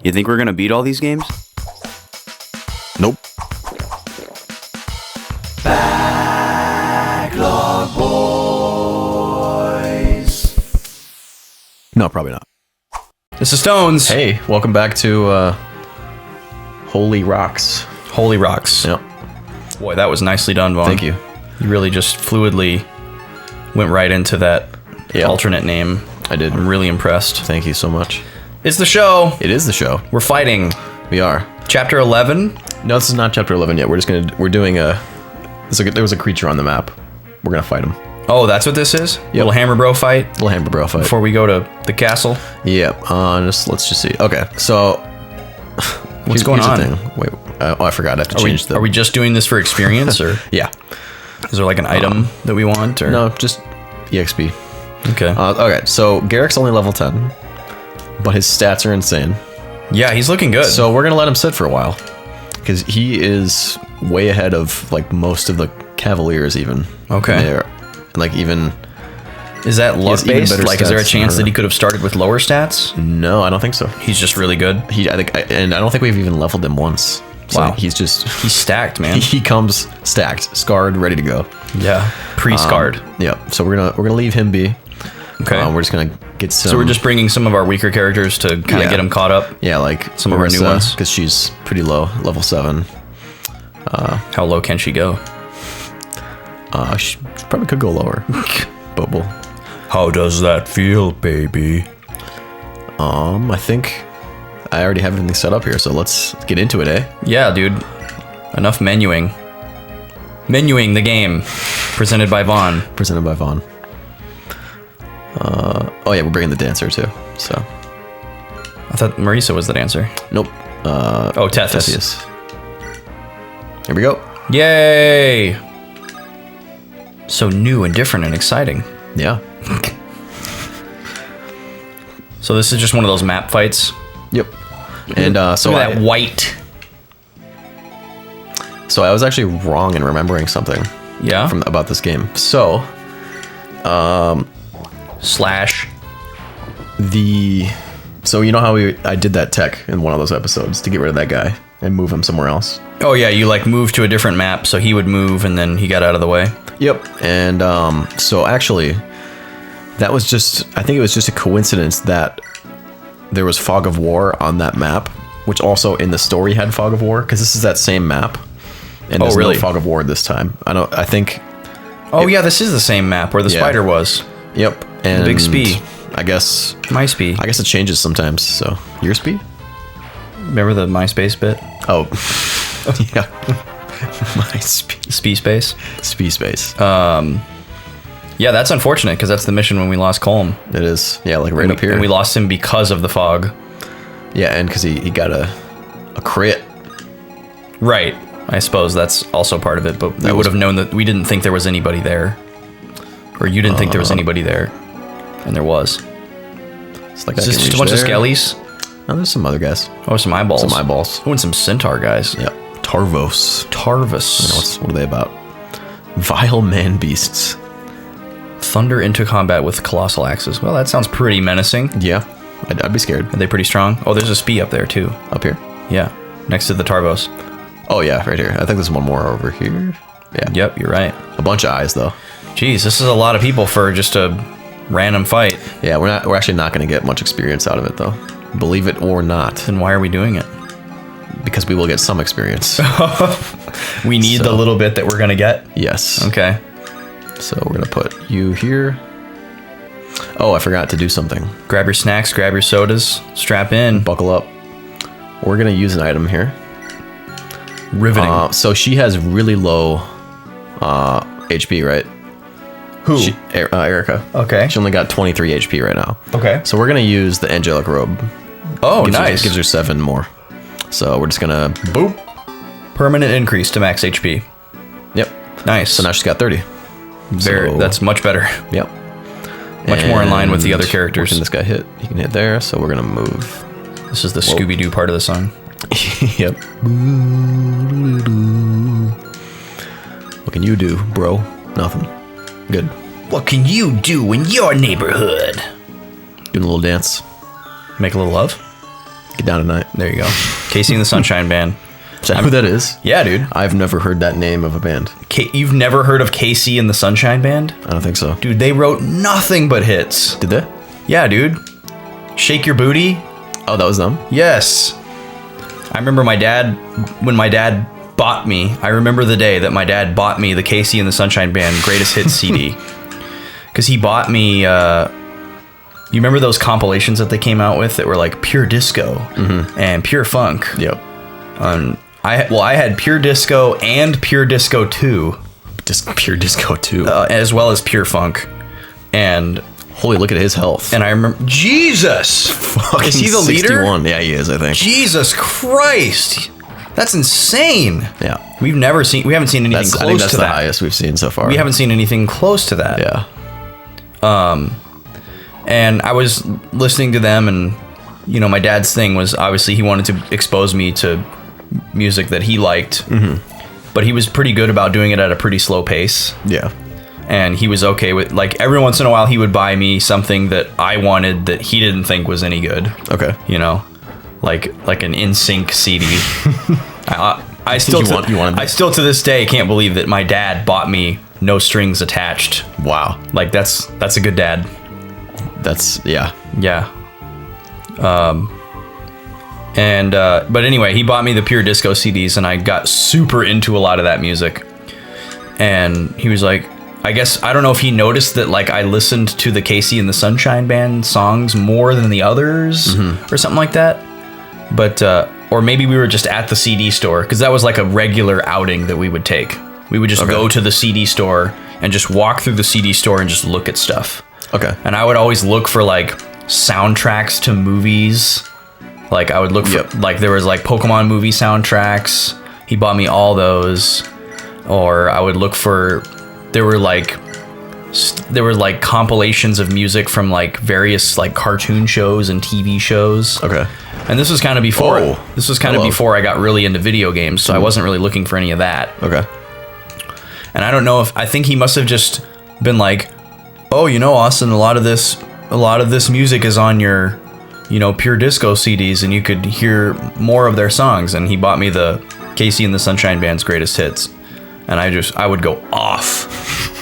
You think we're gonna beat all these games? Nope. Backlog Boys. No, probably not. This is Stones. Hey, welcome back to Holy Rocks. Holy Rocks. Yep. Boy, that was nicely done, Vaughn. Thank you. You really just fluidly went right into that alternate name. I did. I'm really impressed. Thank you so much. It's the show. It is the show. We're fighting. We are. Chapter 11. No, this is not chapter 11 yet. We're doing there was a creature on the map. We're gonna fight him. Oh, that's what this is? Little hammer bro fight? Little hammer bro fight. Before we go to the castle? Yeah. Let's just see. Okay, so What's going on? The thing. Wait. I forgot. I have to change Are we just doing this for experience, or yeah? Is there like an item that we want, or no? Just EXP. Okay. Okay. So Garrick's only level 10, but his stats are insane. Yeah, he's looking good. So we're gonna let him sit for a while, because he is way ahead of like most of the Cavaliers even. Okay. Like even. Is that luck based? Like, is there a chance that he could? could have started with lower stats? No, I don't think so. He's just really good. I don't think we've even leveled him once. So Wow. He's stacked, man. he comes stacked, scarred, ready to go. Yeah. Pre-scarred. Yeah. So we're gonna leave him be. Okay. We're just gonna get some. So we're just bringing some of our weaker characters to kind of get them caught up. Yeah, like some of our new ones, because she's pretty low, level 7. How low can she go? She probably could go lower. Bubble. How does that feel, baby? I think I already have everything set up here, so let's get into it, eh? Yeah, dude. Enough menuing. Menuing the game. Presented by Vaughn. Presented by Vaughn. Oh yeah, we're bringing the dancer too. So. I thought Marisa was the dancer. Nope. Tethys. Here we go. Yay! So new and different and exciting. Yeah. So this is just one of those map fights. Yep. And so look at that white. So I was actually wrong in remembering something. Yeah. About this game. So. Slash. So you know how I did that tech in one of those episodes to get rid of that guy and move him somewhere else. Oh yeah, you like moved to a different map, so he would move and then he got out of the way. Yep. And so actually, I think it was just a coincidence that there was Fog of War on that map, which also in the story had Fog of War, because this is that same map. And there's no Fog of War this time. I think. Oh yeah, this is the same map where the spider was. Yep. And the big Spee. I guess. My Spee. I guess it changes sometimes. So your Spee? Remember the MySpace bit? Oh. Yeah. My Spee. Spee space. Spee space. Yeah, that's unfortunate because that's the mission when we lost Colm. It is. Yeah, like right up here. And we lost him because of the fog. Yeah, and because he got a crit. Right. I suppose that's also part of it, but we would have known that we didn't think there was anybody there. Or you didn't think there was anybody there. And there was. It's like is this just a bunch of skellies? No, there's some other guys. Oh, some eyeballs. Some eyeballs. Oh, and some centaur guys. Yeah. Tarvos. Tarvos. What are they about? Vile man beasts. Thunder into combat with colossal axes. Well, that sounds pretty menacing. Yeah. I'd be scared. Are they pretty strong? Oh, there's a Spee up there, too. Up here? Yeah. Next to the Tarvos. Oh, yeah. Right here. I think there's one more over here. Yeah. Yep, you're right. A bunch of eyes, though. Jeez, this is a lot of people for just a random fight. Yeah, we're actually not going to get much experience out of it, though. Believe it or not. Then why are we doing it? Because we will get some experience. We need the little bit that we're going to get? Yes. Okay. So we're going to put you here. Oh, I forgot to do something. Grab your snacks, grab your sodas, strap in. Buckle up. We're going to use an item here. Riveting. So she has really low HP, right? Who? Erica. Okay. She only got 23 HP right now. Okay. So we're going to use the Angelic Robe. Oh, nice. Gives her 7 more. So we're just going to boop. Permanent increase to max HP. Yep. Nice. So now she's got 30. That's much better. Yep. Much more in line with the other characters. Can this guy hit? He can hit there, so we're going to move. This is the Scooby-Doo part of the song. Yep. What can you do, bro? Nothing. Good. What can you do in your neighborhood? Doing a little dance. Make a little love? Get Down Tonight. There you go. Casey and the Sunshine Band. Is that who that is? Yeah, dude. I've never heard that name of a band. You've never heard of Casey and the Sunshine Band? I don't think so. Dude, they wrote nothing but hits. Did they? Yeah, dude. Shake Your Booty. Oh, that was them? Yes. I remember when my dad bought me, I remember the day that my dad bought me the Casey and the Sunshine Band Greatest Hits CD. Because he bought me, you remember those compilations that they came out with that were like Pure Disco and Pure Funk? Yep. I had Pure Disco and Pure Disco 2. Pure Disco 2. As well as Pure Funk. And holy, look at his health. And I remember, Jesus! Fucking Is he the leader? 61. Yeah, he is, I think. Jesus Christ! That's insane. Yeah. We haven't seen anything close to that. I think that's the highest we've seen so far. We haven't seen anything close to that. Yeah. And I was listening to them, and my dad's thing was obviously he wanted to expose me to music that he liked, but he was pretty good about doing it at a pretty slow pace. Yeah. And he was okay with, like, every once in a while he would buy me something that I wanted that he didn't think was any good. Okay. Like an NSYNC CD. I still to this day can't believe that my dad bought me No Strings Attached. Wow. Like that's a good dad. Yeah. But anyway, he bought me the Pure Disco CDs, and I got super into a lot of that music. And he was like, I guess, I don't know if he noticed that, like, I listened to the Casey and the Sunshine Band songs more than the others or something like that. But, or maybe we were just at the CD store, because that was like a regular outing that we would take. We would just go to the CD store and just walk through the CD store and just look at stuff. Okay. And I would always look for, like, soundtracks to movies. Like, I would look for, like, there was, like, Pokemon movie soundtracks. He bought me all those. Or I would look for, there were like compilations of music from, like, various, like, cartoon shows and TV shows. Okay. And this was kind of before, before I got really into video games, so I wasn't really looking for any of that. Okay. And I don't know I think he must have just been like, oh, Austin, a lot of this music is on your, Pure Disco CDs, and you could hear more of their songs. And he bought me the Casey and the Sunshine Band's Greatest Hits. And I would go off.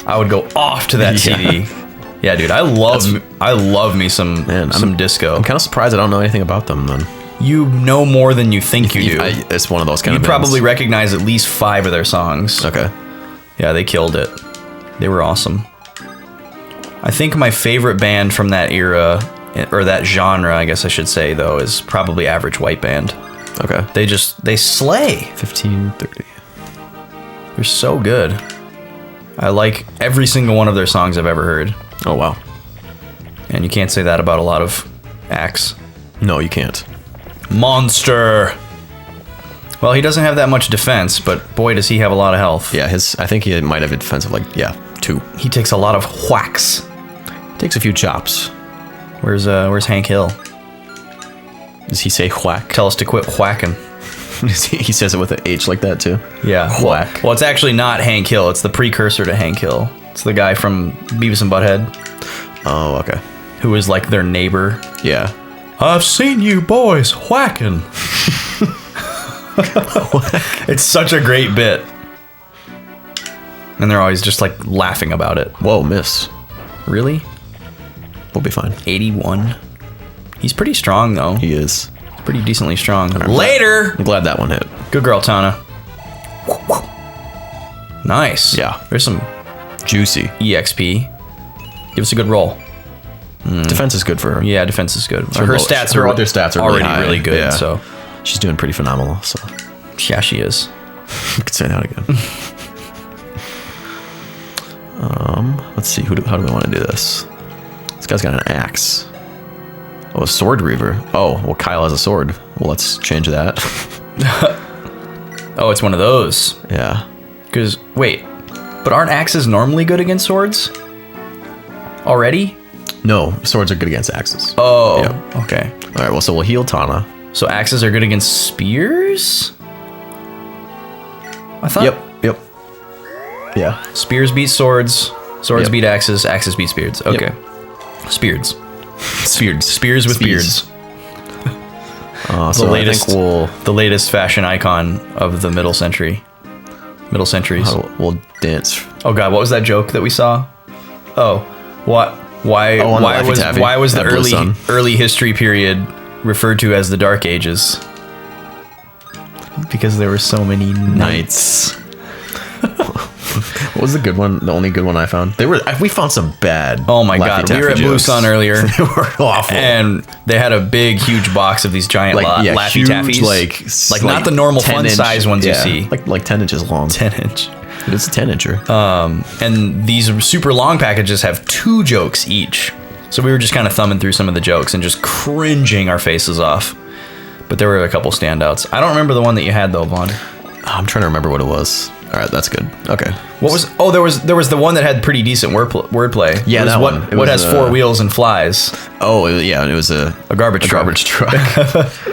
I would go off to that CD. Yeah, dude, I love me some disco. I'm kind of surprised I don't know anything about them then. You know more than you think you do. It's one of those kind of bands. You probably recognize at least 5 of their songs. Okay. Yeah, they killed it. They were awesome. I think my favorite band from that era, or that genre, I guess I should say, though, is probably Average White Band. Okay. They slay. 1530. They're so good. I like every single one of their songs I've ever heard. Oh, wow. And you can't say that about a lot of acts. No, you can't. Monster. Well, he doesn't have that much defense, but boy, does he have a lot of health. Yeah, I think he might have a defense of 2. He takes a lot of whacks. Takes a few chops. Where's Hank Hill? Does he say whack? Tell us to quit whacking. He says it with an H like that too. Yeah, whack. Well, it's actually not Hank Hill. It's the precursor to Hank Hill. It's the guy from Beavis and Butthead. Oh, okay. Who was like their neighbor. Yeah. I've seen you boys whacking. It's such a great bit. And they're always just like laughing about it. Whoa, miss. Really? We'll be fine. 81. He's pretty strong though. He is. Pretty decently strong. Later! I'm glad that one hit. Good girl, Tana. Nice. Yeah. There's some juicy EXP. Give us a good roll. Defense is good for her. Yeah, defense is good. Her stats are other stats are already really good. Yeah. So she's doing pretty phenomenal. So yeah, she is. You could say that again. Let's see. How do we want to do this? This guy's got an axe. Oh, a sword reaver. Oh, well, Kyle has a sword. Well, let's change that. Oh, it's one of those. Yeah. Because wait, but aren't axes normally good against swords? Already? No, swords are good against axes. Oh, yeah. Okay. All right, well, so we'll heal Tana. So axes are good against spears? I thought. Yep. Yeah. Spears beat swords. Swords beat axes. Axes beat spears. Okay. Yep. Spears with beards. So latest, I think the latest fashion icon of the middle centuries. we'll dance. Oh God, what was that joke that we saw? Oh, what? Why? on the Why Laffy was Taffy why was the at Blue Sun. early history period referred to as the Dark Ages? Because there were so many nights. What was the good one? The only good one I found. We found some bad. Oh my Laffy God, we Taffy were at Blue jokes. Sun earlier. They were awful. And they had a big, huge box of these giant Laffy huge, Taffies. like not the normal fun size ones you see. like 10 inches long. 10-inch. It's a 10-incher. And these super long packages have 2 jokes each. So we were just kind of thumbing through some of the jokes and just cringing our faces off. But there were a couple standouts. I don't remember the one that you had though, Vaughn. I'm trying to remember what it was. All right, that's good. Okay. What was? Oh, there was the one that had pretty decent wordplay. Yeah, It was that what, one. It what was, has 4 wheels and flies? Oh, it was a garbage truck. Garbage truck.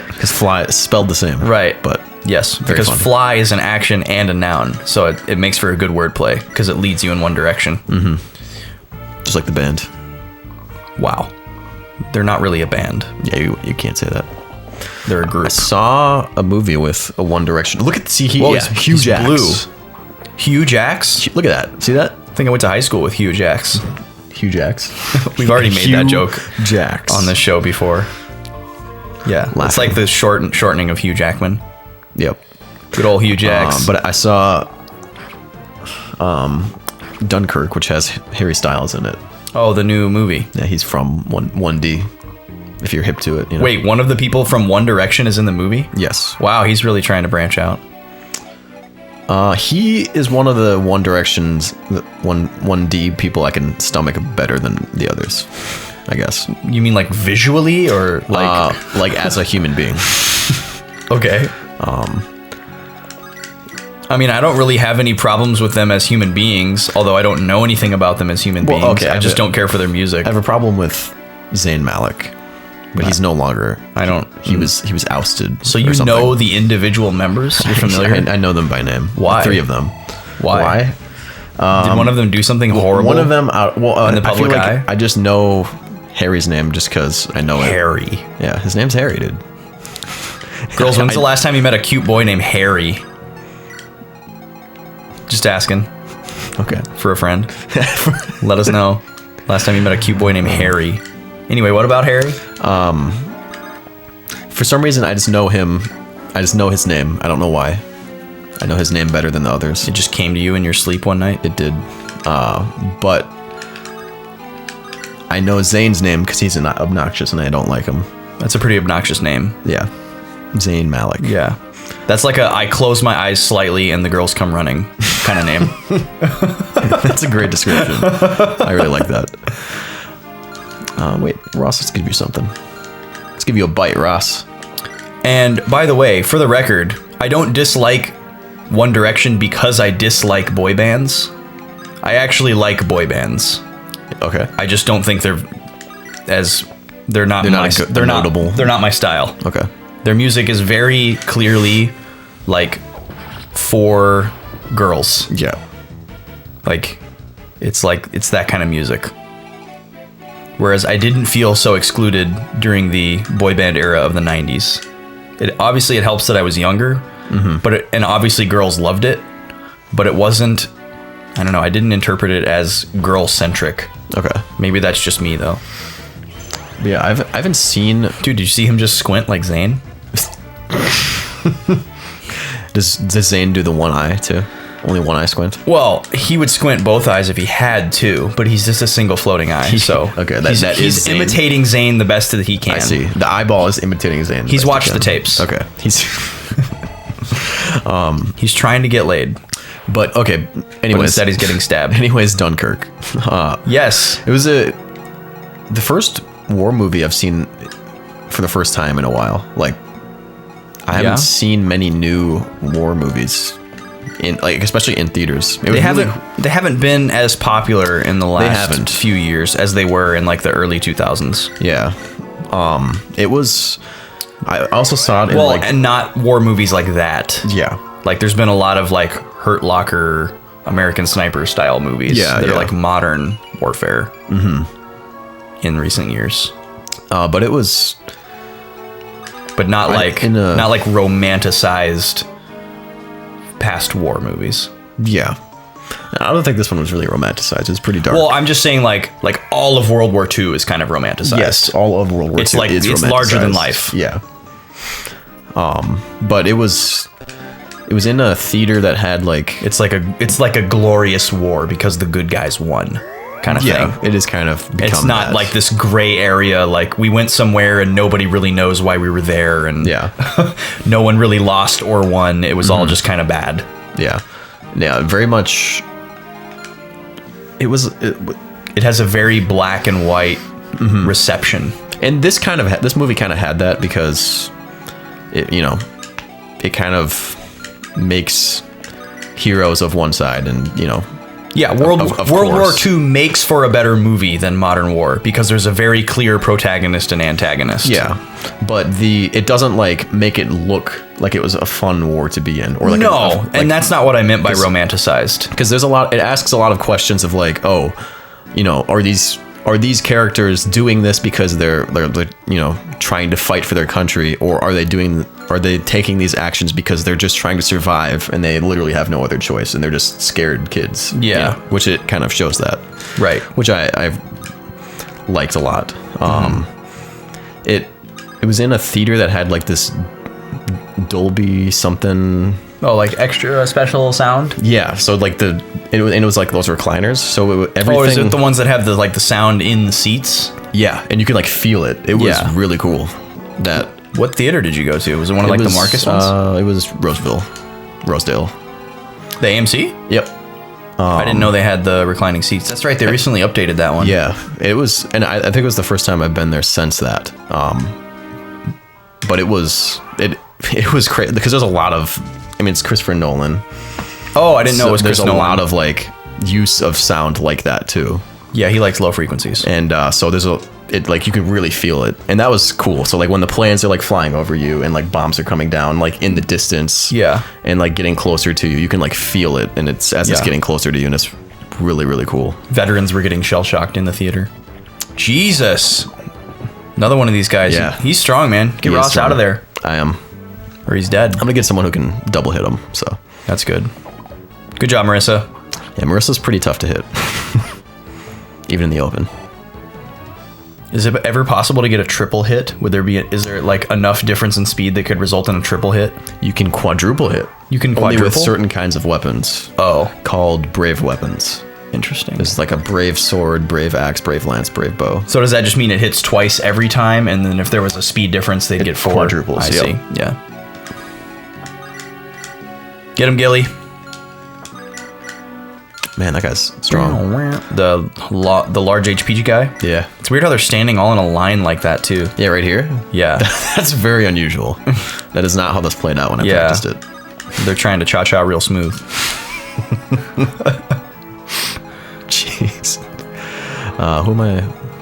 Because fly is spelled the same. Right. But Yes, very because fun. fly is an action and a noun, so it makes for a good wordplay because it leads you in one direction. just like the band. Wow, they're not really a band; Yeah, you can't say that. they're a group. I saw a movie with a One Direction. Look at Whoa, he's he's Axe. blue. Hugh Jacks. Look at that. See that? I think I went to high school with Hugh Jacks. Hugh Jacks. We've already made that joke Jacks on this show before. Yeah, it's like the shortening of Hugh Jackman. Yep. Good old Hugh Jacks. But I saw Dunkirk, which has Harry Styles in it. Oh, the new movie. Yeah, he's from 1D. If you're hip to it, you know. Wait, one of the people from One Direction is in the movie? Yes. Wow, he's really trying to branch out. He is one of the One Direction's 1D people I can stomach better than the others, I guess. You mean like visually or Like as a human being. Okay. I mean, I don't really have any problems with them as human beings, although I don't know anything about them as human beings. okay, I just don't care for their music. I have a problem with Zayn Malik, but he's no longer. I don't. He was ousted. So or you something. know the individual members? You're familiar? I know them by name. Why? 3 of them. Why? Did one of them do something horrible? One of them out. Well, in the I feel public like eye? I just know Harry's name just because I know it. Harry. Yeah, his name's Harry, dude. Girls, when's the last time you met a cute boy named Harry? Just asking Okay. for a friend. Let us know. Last time you met a cute boy named Harry. Anyway, what about Harry? For some reason, I just know him. I just know his name. I don't know why. I know his name better than the others. It just came to you in your sleep one night? It did. But I know Zayn's name because he's obnoxious and I don't like him. That's a pretty obnoxious name. Yeah. Zayn Malik. Yeah. That's like I close my eyes slightly and the girls come running kind of name. That's a great description. I really like that. Wait, Ross, let's give you something. Let's give you a bite, Ross. And by the way, for the record, I don't dislike One Direction because I dislike boy bands. I actually like boy bands. Okay. I just don't think they're not notable. They're not my style. Okay. Their music is very clearly like for girls. Yeah. It's that kind of music. Whereas I didn't feel so excluded during the boy band era of the 90s. It helps that I was younger, and obviously girls loved it, but it wasn't, I don't know, I didn't interpret it as girl centric. Okay. Maybe that's just me though. But yeah, I haven't seen. Dude, did you see him just squint like Zayn? Does Zayn do the one eye too? Only one eye squint? Well, he would squint both eyes if he had to, but he's just a single floating eye. So Okay, he's is Zayn. imitating Zayn the best that he can. I see. The eyeball is imitating Zayn. He's best he watched can. the tapes. Okay. He's trying to get laid. But okay. But Anyways, instead he's getting stabbed. anyways, Dunkirk. Yes. It was the first war movie I've seen for the first time in a while. Like, I haven't seen many new war movies especially in theaters. They haven't been as popular in the last few few years as they were in like the early 2000s. Yeah. It was. I also saw it in and not war movies like that. Yeah. Like there's been a lot of like Hurt Locker, American Sniper style movies. Yeah, that are yeah. like modern warfare. In recent years. But it was but not like not like romanticized past war movies. Yeah. I don't think this one was really romanticized. It's pretty dark. Well, I'm just saying like all of World War II is kind of romanticized. Yes, all of World War II is romanticized. It's larger than life. Yeah. But it was in a theater that had like it's like a glorious war because the good guys won kind of thing. It is kind of become it's not that. like this gray area like we went somewhere and nobody really knows why we were there and no one really lost or won. It was all just kind of bad. Yeah, very much. It has a very black and white reception, and this movie kind of had that because it kind of makes heroes of one side and World War II makes for a better movie than Modern War because there's a very clear protagonist and antagonist. Yeah, but it doesn't like make it look like it was a fun war to be in, or like and that's not what I meant by romanticized. Because there's it asks a lot of questions of like, are these characters doing this because they're trying to fight for their country, or are they taking these actions because they're just trying to survive and they literally have no other choice and they're just scared kids? Yeah, which it kind of shows that, right? Which I've liked a lot. It was in a theater that had like this Dolby something. Oh, like extra special sound? Yeah, so like it was like those recliners. So everything. Oh, is it the ones that have the sound in the seats? Yeah, and you can like feel it. It was really cool. What theater did you go to? Was it one of the Marcus ones? It was Rosedale. The AMC? Yep. I didn't know they had the reclining seats. That's right. They recently updated that one. Yeah, it was, and I think it was the first time I've been there since that. But it was crazy because there's a lot of. I mean, it's Christopher Nolan. Oh, I didn't know it was Chris Nolan. There's a lot of like use of sound like that too. Yeah, he likes low frequencies. And so there's you can really feel it. And that was cool. So like when the planes are like flying over you and like bombs are coming down like in the distance. Yeah. And like getting closer to you, you can like feel it. And it's getting closer to you, and it's really, really cool. Veterans were getting shell shocked in the theater. Jesus. Another one of these guys. Yeah. He's strong, man. Get Ross out of there. I am. Or he's dead. I'm gonna get someone who can double hit him. So that's good. Good job, Marissa. Yeah, Marissa's pretty tough to hit. Even in the open. Is it ever possible to get a triple hit? Is there like enough difference in speed that could result in a triple hit? You can quadruple hit. You can only quadruple? With certain kinds of weapons. Oh. Called brave weapons. Interesting. There's like a brave sword, brave axe, brave lance, brave bow. So does that just mean it hits twice every time, and then if there was a speed difference, they'd get 4? Quadruples. I see. Yeah. Get him, Gilly. Man, that guy's strong. The large HPG guy? Yeah. It's weird how they're standing all in a line like that, too. Yeah, right here? Yeah. That's very unusual. That is not how this played out when I practiced it. They're trying to cha-cha real smooth. Jeez.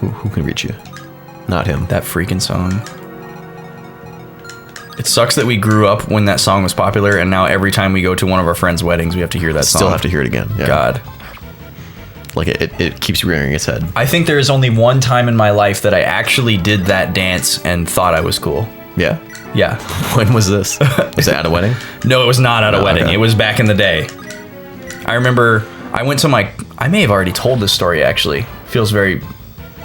Who can reach you? Not him. That freaking song. It sucks that we grew up when that song was popular, and now every time we go to one of our friends' weddings, we have to hear that song. Still have to hear it again. Yeah. God. Like it keeps rearing its head. I think there is only one time in my life that I actually did that dance and thought I was cool. Yeah? Yeah. When was this? Was it at a wedding? No, it was not at a wedding. Okay. It was back in the day. I remember I went to I may have already told this story, actually. Feels very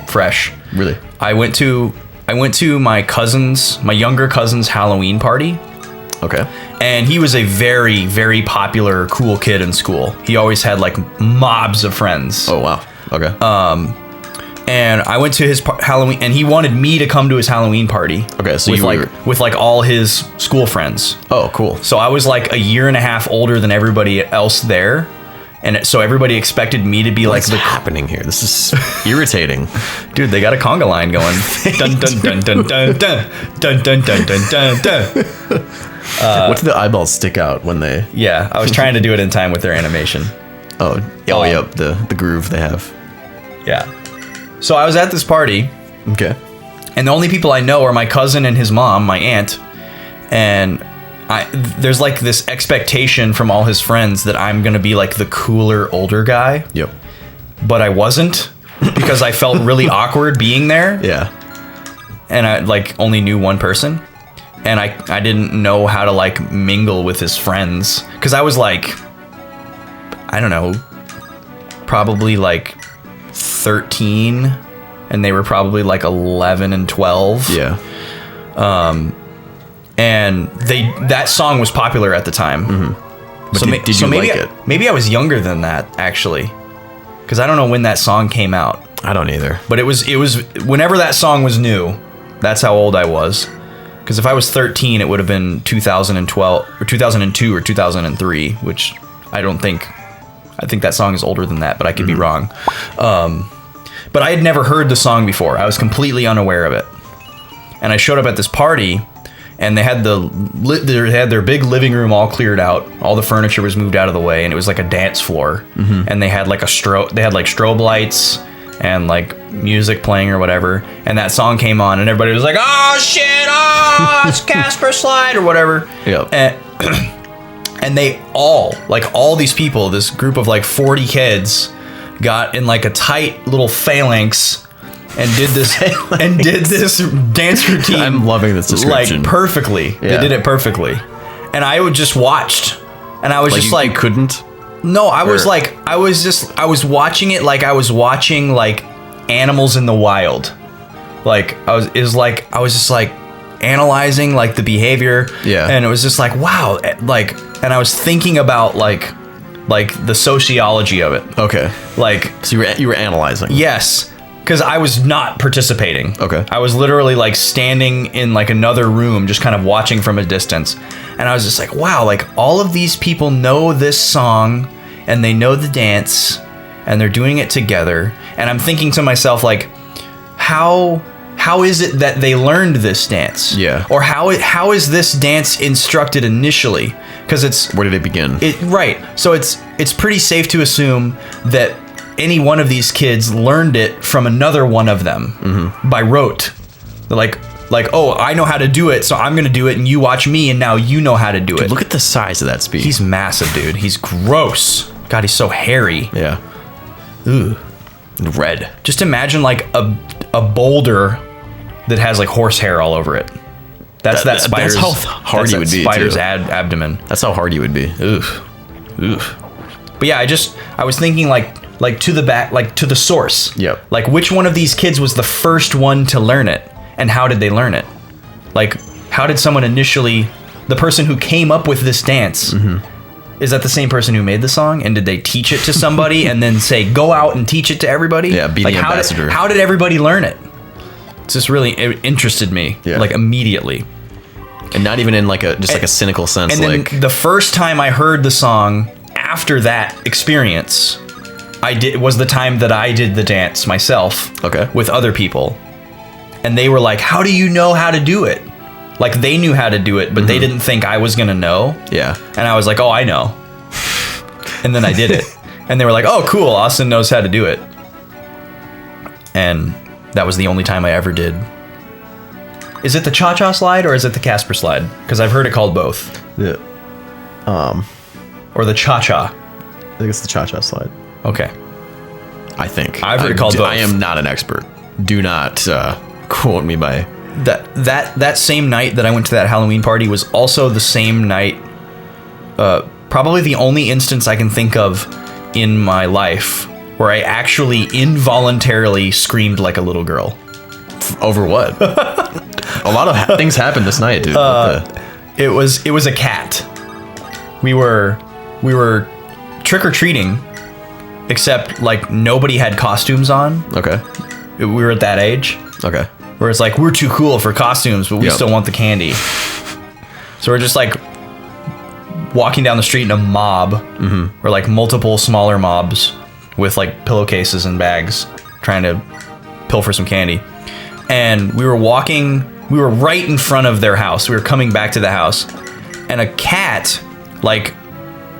fresh. Really? I went to my younger cousin's Halloween party. Okay. And he was a very, very popular, cool kid in school. He always had like mobs of friends. Oh, wow. Okay. And I went to his Halloween, and he wanted me to come to his Halloween party. Okay, so with like all his school friends. Oh, cool. So I was like a year and a half older than everybody else there. And so everybody expected me to be What's happening here? This is irritating. Dude, they got a conga line going. Dun dun dun dun dun dun dun dun dun dun dun dun. What do the eyeballs stick out when they? Yeah, I was trying to do it in time with their animation. Yep, the groove they have. Yeah. So I was at this party. Okay. And the only people I know are my cousin and his mom, my aunt, and there's like this expectation from all his friends that I'm gonna be like the cooler older guy. Yep. But I wasn't, because I felt really awkward being there. Yeah. And I like only knew one person. and I didn't know how to like mingle with his friends because I was like, I don't know, probably like 13, and they were probably like 11 and 12. Yeah. And that song was popular at the time. Mm-hmm. But did you like it? Maybe I was younger than that actually, because I don't know when that song came out. I don't either. But it was whenever that song was new. That's how old I was. Because if I was 13, it would have been 2012 or 2002 or 2003, which I think that song is older than that, but I could be wrong. But I had never heard the song before. I was completely unaware of it. And I showed up at this party, and they had their big living room all cleared out. All the furniture was moved out of the way, and it was like a dance floor. Mm-hmm. And they had like strobe lights and like music playing or whatever. And that song came on, and everybody was like, "Oh shit! Oh, it's Casper Slide or whatever." Yep. And they all these people, this group of like 40 kids, got in like a tight little phalanx and did this dance routine. I'm loving this description. Like perfectly. Yeah. They did it perfectly. And I would just watched, and I was just like, you couldn't? No, I was watching it like I was watching like Animals in the Wild. Like I was just like analyzing like the behavior. Yeah. And it was just like, wow, like, and I was thinking about like the sociology of it. Okay. Like, so you were analyzing. Yes. Because I was not participating. Okay. I was literally like standing in like another room, just kind of watching from a distance. And I was just like, wow, like all of these people know this song and they know the dance and they're doing it together. And I'm thinking to myself, like, how is it that they learned this dance? Yeah. Or how is this dance instructed initially? Because it's... Where did it begin? Right. So it's pretty safe to assume that any one of these kids learned it from another one of them by rote. They're like, oh, I know how to do it, so I'm going to do it, and you watch me, and now you know how to do it. Look at the size of that speed. He's massive, dude. He's gross. God, he's so hairy. Yeah. Ooh. Red. Just imagine like a boulder that has like horsehair all over it. That spider's... That's how hard he would be, spider's too. abdomen. That's how hard he would be. Oof. But yeah, I was thinking like to the back, like to the source. Yep. Like which one of these kids was the first one to learn it, and how did they learn it? Like how did someone initially, the person who came up with this dance, is that the same person who made the song, and did they teach it to somebody and then say go out and teach it to everybody? Yeah, be like the ambassador. How did everybody learn it? It's just really interested me, like immediately. And not even in like a cynical sense. And like then the first time I heard the song after that experience, was the time that I did the dance myself. Okay. With other people. And they were like, how do you know how to do it? Like they knew how to do it, but they didn't think I was going to know. Yeah. And I was like, oh, I know. And then I did it. And they were like, oh, cool. Austin knows how to do it. And that was the only time I ever did. Is it the cha-cha slide or is it the Casper slide? Because I've heard it called both. Yeah. Or the cha-cha. I think it's the cha-cha slide. Okay. I think. I've heard it called both. I am not an expert. Do not quote me by... That same night that I went to that Halloween party was also the same night, probably the only instance I can think of in my life where I actually involuntarily screamed like a little girl. Over what? A lot of things happened this night, dude. It was a cat. We were trick-or-treating, except like nobody had costumes on. Okay. We were at that age. Okay. Where it's like, we're too cool for costumes, but we still want the candy. So we're just like walking down the street in a mob, or like multiple smaller mobs with like pillowcases and bags trying to pilfer some candy. And we were right in front of their house. We were coming back to the house, and a cat, like,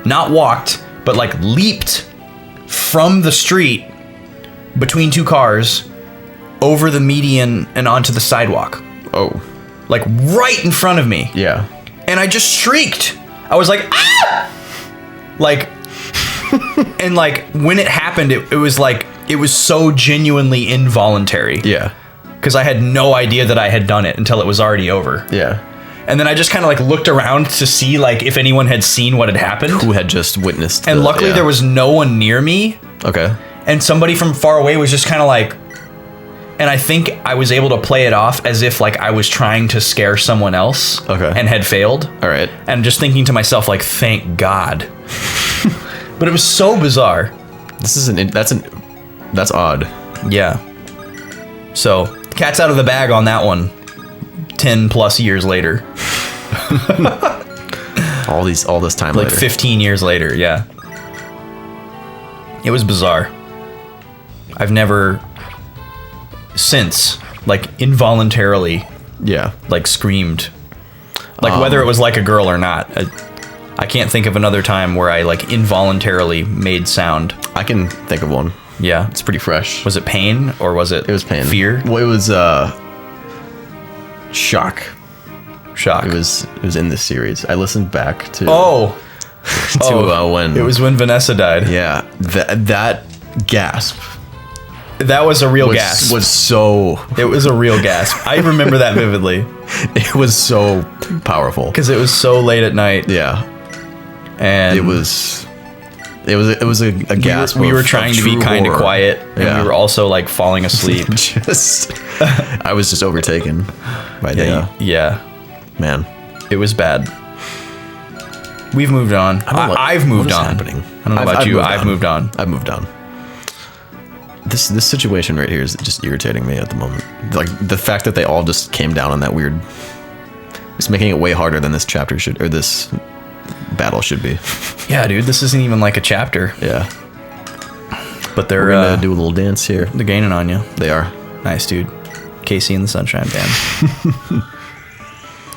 not walked, but like leaped from the street between two cars over the median and onto the sidewalk. Oh. Like right in front of me. Yeah. And I just shrieked. I was like, ah! Like, and like when it happened, it was like, it was so genuinely involuntary. Yeah. Because I had no idea that I had done it until it was already over. Yeah. And then I just kind of like looked around to see like if anyone had seen what had happened. Who had just witnessed. And luckily there was no one near me. Okay. And somebody from far away was just kind of like, and I think I was able to play it off as if like I was trying to scare someone else. Okay. And had failed. All right. And just thinking to myself like, thank God. But it was so bizarre. That's odd. Yeah. So, cat's out of the bag on that one. 10 plus years later. all this time Like later. 15 years later, yeah. It was bizarre. I've never since, like, involuntarily, like, screamed. Like, whether it was like a girl or not. I can't think of another time where I, like, involuntarily made sound. I can think of one. Yeah. It's pretty fresh. Was it pain or was it? It was pain. Fear? Well, it was shock. Shock. It was in this series. I listened back to when it was when Vanessa died. Yeah, that gasp. That was a real gasp. It was a real gasp. I remember that vividly. It was so powerful because it was so late at night. Yeah, and it was a gasp. We were trying to be kind of quiet, and we were also like falling asleep. I was just overtaken by the man. It was bad. We've moved on. I've moved on. Happening? I don't know about you. I've moved on. I've moved on. This situation right here is just irritating me at the moment. Like the fact that they all just came down on that weird. It's making it way harder than this chapter should, or this battle should be. Yeah, dude, this isn't even like a chapter. Yeah. But they're gonna do a little dance here. They're gaining on you. They are. Nice, dude. Casey and the Sunshine Band.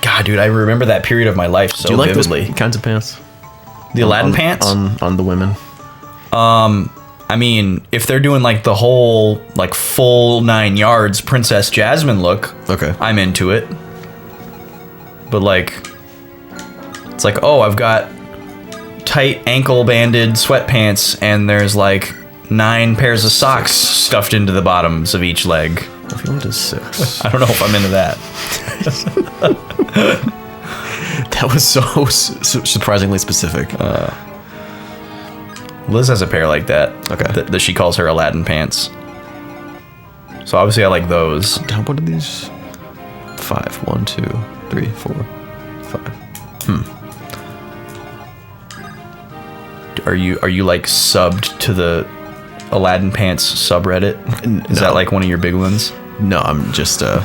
God, dude, I remember that period of my life so vividly. Do you like those kinds of pants? The Aladdin pants? On the women? I mean, if they're doing like the whole, like full 9 yards Princess Jasmine look, okay, I'm into it. But like, it's like, oh, I've got tight ankle banded sweatpants and there's like 9 pairs of socks stuffed into the bottoms of each leg. If you want to 6. I don't know if I'm into that. That was so surprisingly specific. Liz has a pair like that. Okay. That she calls her Aladdin pants. So obviously I like those. What are these? 5. 1, 2, 3, 4, 5. Are you like subbed to the Aladdin pants subreddit? Is that like one of your big ones? No, I'm just I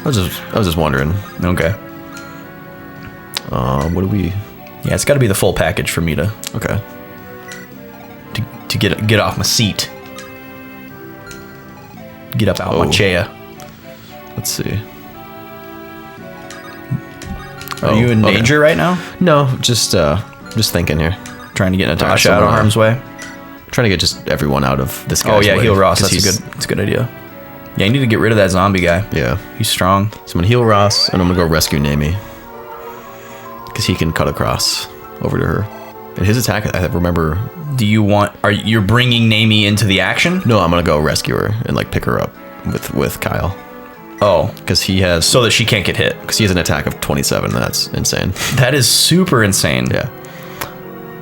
was just wondering. Okay. What do we? Yeah, it's got to be the full package for me to to get off my seat. Get up out my chair. Let's see. Are you in danger right now? No, just thinking here. Trying to get Natasha out of harm's way. Trying to get just everyone out of this guy's way. Oh yeah, heal Ross. That's a good idea. Yeah, you need to get rid of that zombie guy. Yeah, he's strong. So I'm gonna heal Ross, and I'm gonna go rescue Naomi because he can cut across over to her. And his attack, I remember. Are you bringing Naomi into the action? No, I'm gonna go rescue her and like pick her up with Kyle. Oh, because he has so that she can't get hit. Because he has an attack of 27. That's insane. That is super insane. Yeah.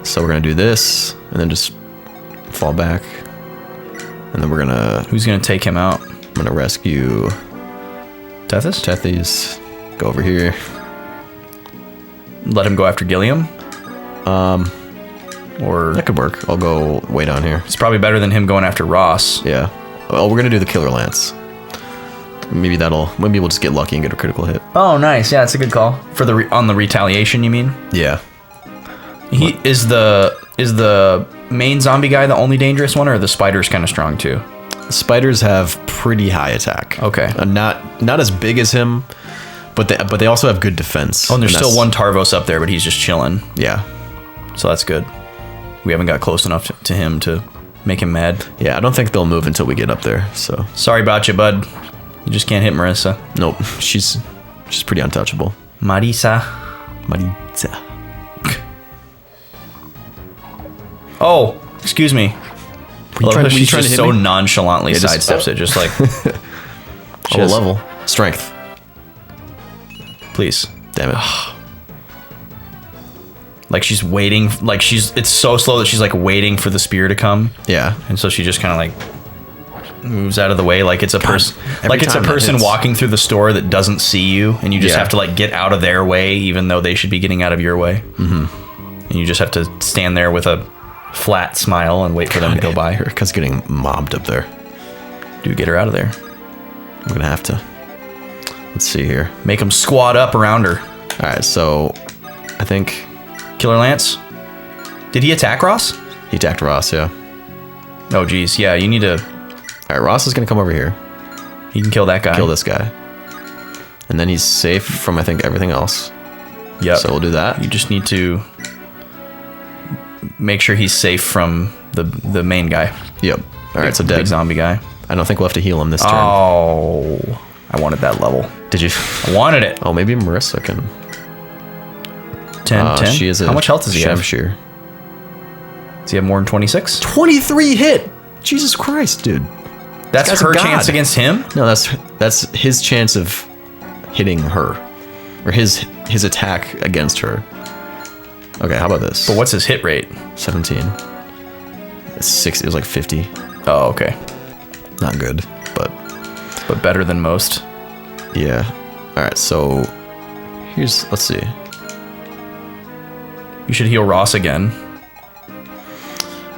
So we're gonna do this, and then just fall back, and then we're gonna. Who's gonna take him out? I'm gonna rescue Tethys. Go over here. Let him go after Gilliam. Or that could work. I'll go way down here. It's probably better than him going after Ross. Yeah. Oh, we're gonna do the Killer Lance. Maybe we'll just get lucky and get a critical hit. Oh, nice. Yeah, that's a good call. For on the retaliation, you mean? Yeah. Is the main zombie guy the only dangerous one, or are the spiders kind of strong too? Spiders have pretty high attack. Okay. Not as big as him, but they also have good defense. Oh, and there's still one Tarvos up there, but he's just chilling. Yeah. So that's good. We haven't got close enough to him to make him mad. Yeah, I don't think they'll move until we get up there. So sorry about you, bud. You just can't hit Marissa. Nope. She's pretty untouchable. Marisa. Oh, excuse me. Were you trying to hit so me? nonchalantly sidesteps it, just like level strength. Please. Damn it. Like she's waiting, like it's so slow that she's like waiting for the spear to come. Yeah. And so she just kind of like moves out of the way like it's a person, like it's a person walking through the store that doesn't see you, and you just have to like get out of their way even though they should be getting out of your way. Mm-hmm. And you just have to stand there with a flat smile and wait for them to go by. Erica's getting mobbed up there. Dude, get her out of there. I'm gonna have to. Let's see here. Make them squat up around her. All right, so I think Killer Lance. Did he attack Ross? he attacked Ross. Yeah. Oh geez, yeah. You need to. All right, Ross is gonna come over here. He can kill that guy. Kill this guy, and then he's safe from I think everything else. Yep. So we'll do that. You just need to make sure he's safe from the main guy. Yep. All right, so dead. Big zombie guy. I don't think we'll have to heal him this turn. Oh, I wanted that level. Did you? I wanted it. Oh, maybe Marissa can. 10. She is. How much health does he have? Shamshir. Does he have more than 26? 23 hit. Jesus Christ, dude. That's her chance against him? No, that's his chance of hitting her, or his attack against her. Okay, how about this? But what's his hit rate? 17. It's 60. It was like 50. Oh, okay. Not good, but better than most. Yeah. All right. So let's see. You should heal Ross again.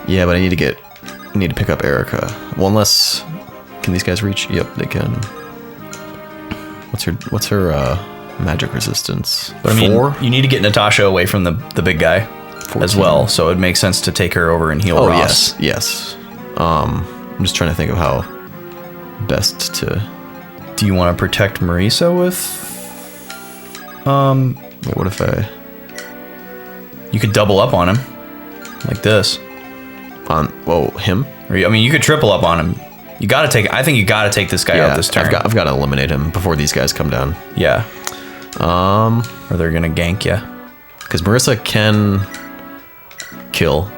Yeah, but I need to pick up Erica. Well, unless can these guys reach? Yep, they can. What's her magic resistance? But I mean, 4? you need to get Natasha away from the big guy 14. as well. So it makes sense to take her over and heal Ross. Yes. I'm just trying to think of how best to. Do you want to protect Marisa with? Wait, what if I? You could double up on him, like this. Him? Or, I mean, you could triple up on him. You gotta take. I think you gotta take this guy out this turn. I've got to eliminate him before these guys come down. Yeah. Or they're gonna gank you. Because Marissa can kill.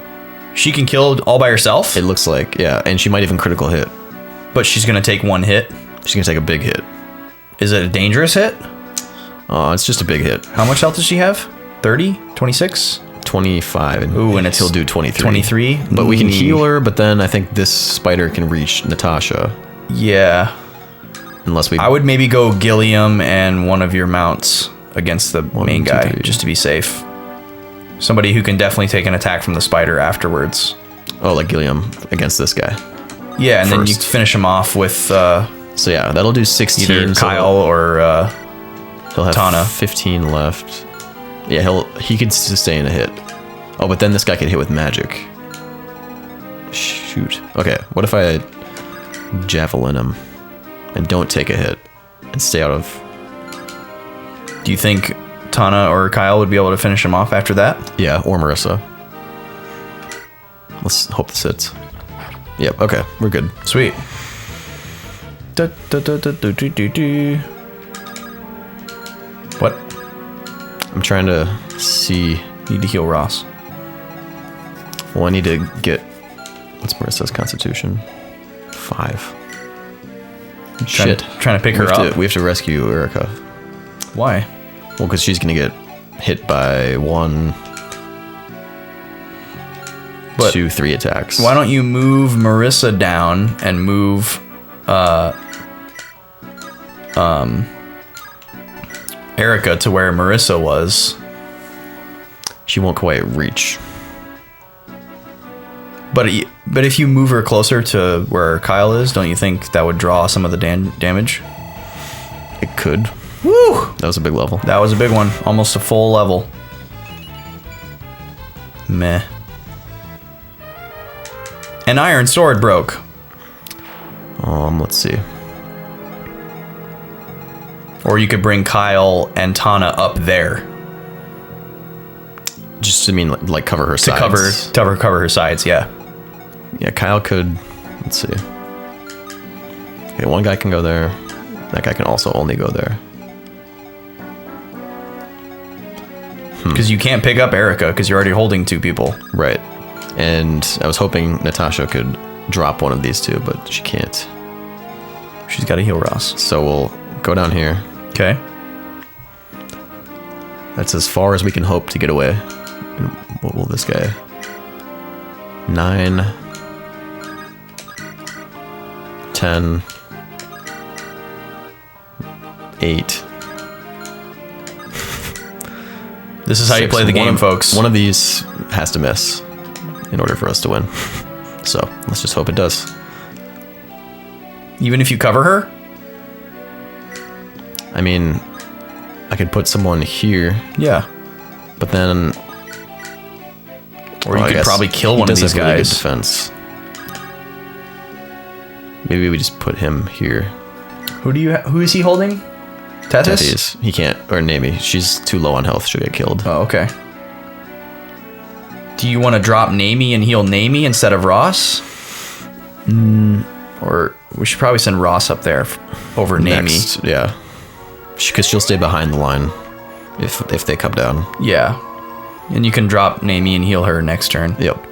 She can kill all by herself. It looks like, yeah, and she might even critical hit. But she's gonna take one hit. She's gonna take a big hit. Is it a dangerous hit? It's just a big hit. How much health does she have? 30? 26? 25. And he'll do 23. 23? But we can heal her, but then I think this spider can reach Natasha. Yeah. Unless we... I would maybe go Gilliam and one of your mounts against the main guy, 3. just to be safe. Somebody who can definitely take an attack from the spider afterwards. Oh, like Gilliam against this guy. Yeah, and then you finish him off with... so yeah, that'll do 16. Either Kyle or he'll have Tana. 15 left. Yeah, he could sustain a hit. Oh, but then this guy can hit with magic. Shoot. Okay, what if I javelin him and don't take a hit and stay out of... Do you think Tana or Kyle would be able to finish him off after that? Yeah, or Marissa. Let's hope this hits. Yep, okay, we're good. Sweet. What? I'm trying to see... Need to heal Ross. Well, I need to get... What's Marissa's constitution? 5. Shit. Trying to pick her up. We have to rescue Erica. Why? Well, because she's going to get hit by 1, 2, 3 attacks. Why don't you move Marissa down and move Erica to where Marissa was? She won't quite reach. But if you move her closer to where Kyle is, don't you think that would draw some of the damage? It could. Woo! That was a big level. That was a big one. Almost a full level. Meh. An iron sword broke. Let's see. Or you could bring Kyle and Tana up there. Just to mean like cover her sides. Cover her sides, yeah. Yeah, Kyle could. Let's see. Okay, one guy can go there. That guy can also only go there. Because you can't pick up Erica because you're already holding 2 people. Right. And I was hoping Natasha could drop one of these 2, but she can't. She's got to heal Ross. So we'll go down here. Okay. That's as far as we can hope to get away. And what will this guy? 9, 10, 8. This is how you play the game, folks. One of these has to miss in order for us to win. So let's just hope it does. Even if you cover her? I mean, I could put someone here. Yeah. But then... Or you could probably kill one of these guys. Really good defense. Maybe we just put him here. Who is he holding? Tethys? Tethys. He can't, or Nami. She's too low on health. She'll get killed. Oh, okay. Do you want to drop Nami and heal Nami instead of Ross? Or we should probably send Ross up there over Nami. Yeah. Because she'll stay behind the line if they come down. Yeah. And you can drop Nami and heal her next turn. Yep.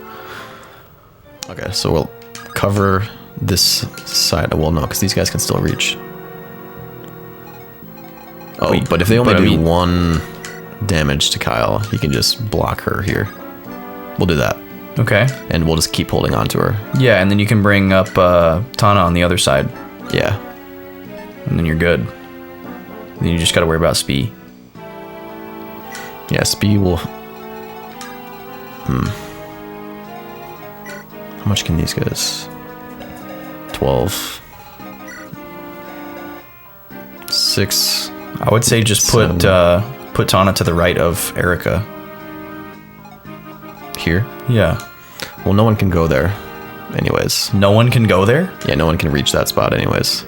Okay, so we'll cover this side. Well, no, because these guys can still reach. Oh, but if they only do 1 damage to Kyle, he can just block her here. We'll do that. Okay. And we'll just keep holding on to her. Yeah, and then you can bring up Tana on the other side. Yeah. And then you're good. Then you just gotta worry about Spee. Yeah, Spee will... How much can these guys? 12. 6. I would say just put Tana to the right of Erica. Here? Yeah. Well, no one can go there anyways. No one can go there? Yeah, no one can reach that spot anyways.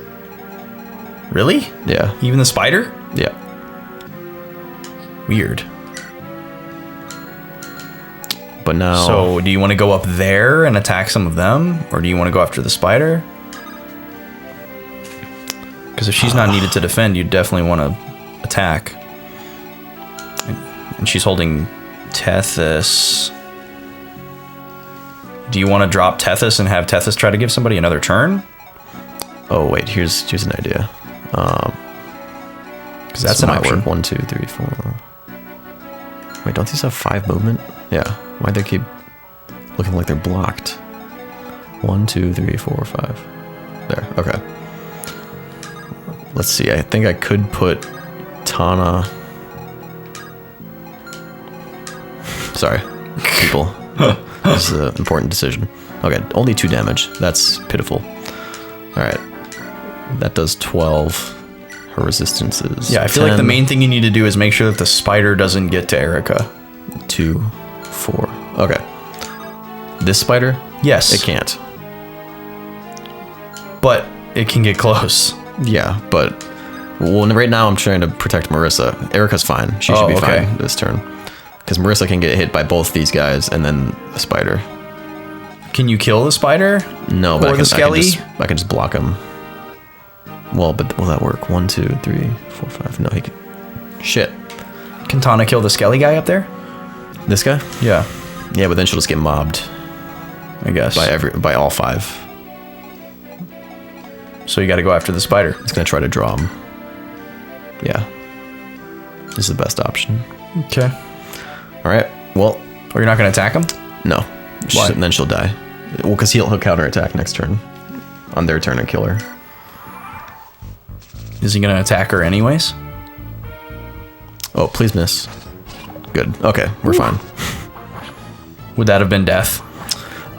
Really? Yeah. Even the spider? Yeah. Weird. But now... So, do you want to go up there and attack some of them? Or do you want to go after the spider? Because if she's not needed to defend, you definitely want to attack. And she's holding Tethys. Do you want to drop Tethys and have Tethys try to give somebody another turn? Oh, wait, here's an idea. Because that's an option. Work. 1, 2, 3, 4. Wait, don't these have 5 movement? Yeah. Why'd they keep looking like they're blocked? 1, 2, 3, 4, 5. There. Okay. Let's see. I think I could put Tana. Sorry, people. This is an important decision. Okay, only 2 damage. That's pitiful. All right. That does 12. Her resistance is I feel 10. like the main thing you need to do is make sure that the spider doesn't get to Erica. 2, 4. Okay. This spider? Yes. It can't. But it can get close. Yeah, but right now I'm trying to protect Marissa. Erica's fine. She should be fine this turn. Because Marissa can get hit by both these guys and then the spider. Can you kill the spider? No, but or the skelly? I can just block him. Well, but will that work? 1, 2, 3, 4, 5. No, he can. Shit. Can Tana kill the skelly guy up there? This guy? Yeah. Yeah, but then she'll just get mobbed. I guess. By all 5. So you got to go after the spider. It's gonna try to draw him. Yeah. This is the best option. Okay. All right. Well. Or you're not going to attack him? No. Why? Then she'll die. Well, because he'll counterattack next turn. On their turn and kill her. Is he going to attack her anyways? Oh, please miss. Good. Okay, we're fine. Would that have been death?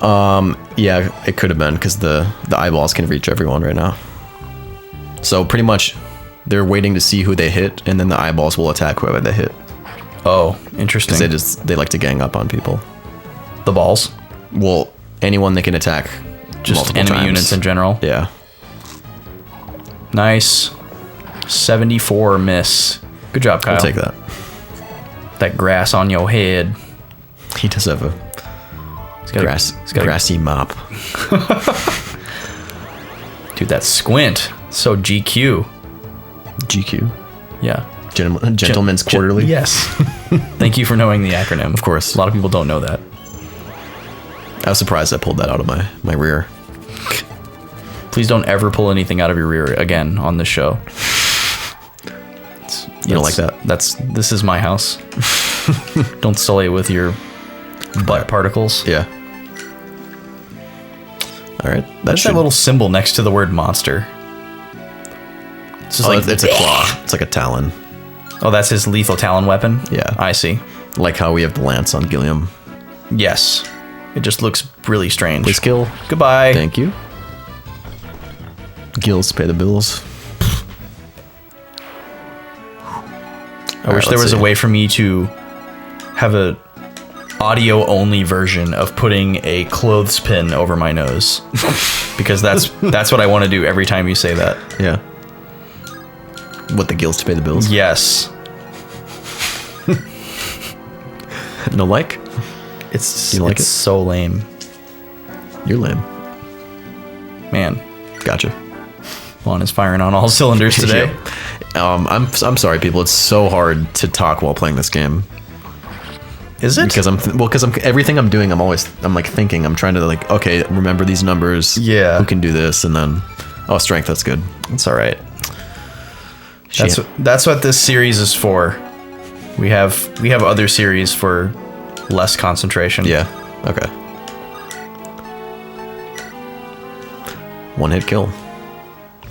Yeah, it could have been because the eyeballs can reach everyone right now. So pretty much, they're waiting to see who they hit, and then the eyeballs will attack whoever they hit. Oh, interesting. Because they like to gang up on people. The balls? Well, anyone they can attack. Just enemy times. units in general? Yeah. Nice. 74 miss. Good job, Kyle. I'll take that. That grass on your head. He does have a grassy mop. Dude, that squint. So GQ. GQ? Yeah. Gentleman's Quarterly? Yes. Thank you for knowing the acronym. Of course. A lot of people don't know that. I was surprised I pulled that out of my rear. Please don't ever pull anything out of your rear again on this show. You don't like that? This is my house. Don't sully it with your butt particles. Yeah. All right. That's that little symbol next to the word monster. It's just like it's a claw. It's like a talon. Oh, that's his lethal talon weapon? Yeah. I see. Like how we have the lance on Gilliam. Yes. It just looks really strange. Please kill. Goodbye. Thank you. Gills pay the bills. I wish there was a way for me to have a audio only version of putting a clothespin over my nose. Because that's what I want to do every time you say that. Yeah. What, the gills to pay the bills? Yes. No like? It's You like it's it? so lame. You're lame. Man, Gotcha. Juan is firing on all cylinders today. Yeah. I'm sorry, people. It's so hard to talk while playing this game. Is it? Because I'm everything I'm doing. I'm like thinking. I'm trying to like, okay, remember these numbers. Yeah. Who can do this? And then, strength. That's good. It's all right. Shit. That's what this series is for. We have other series for less concentration. Yeah. Okay. One hit kill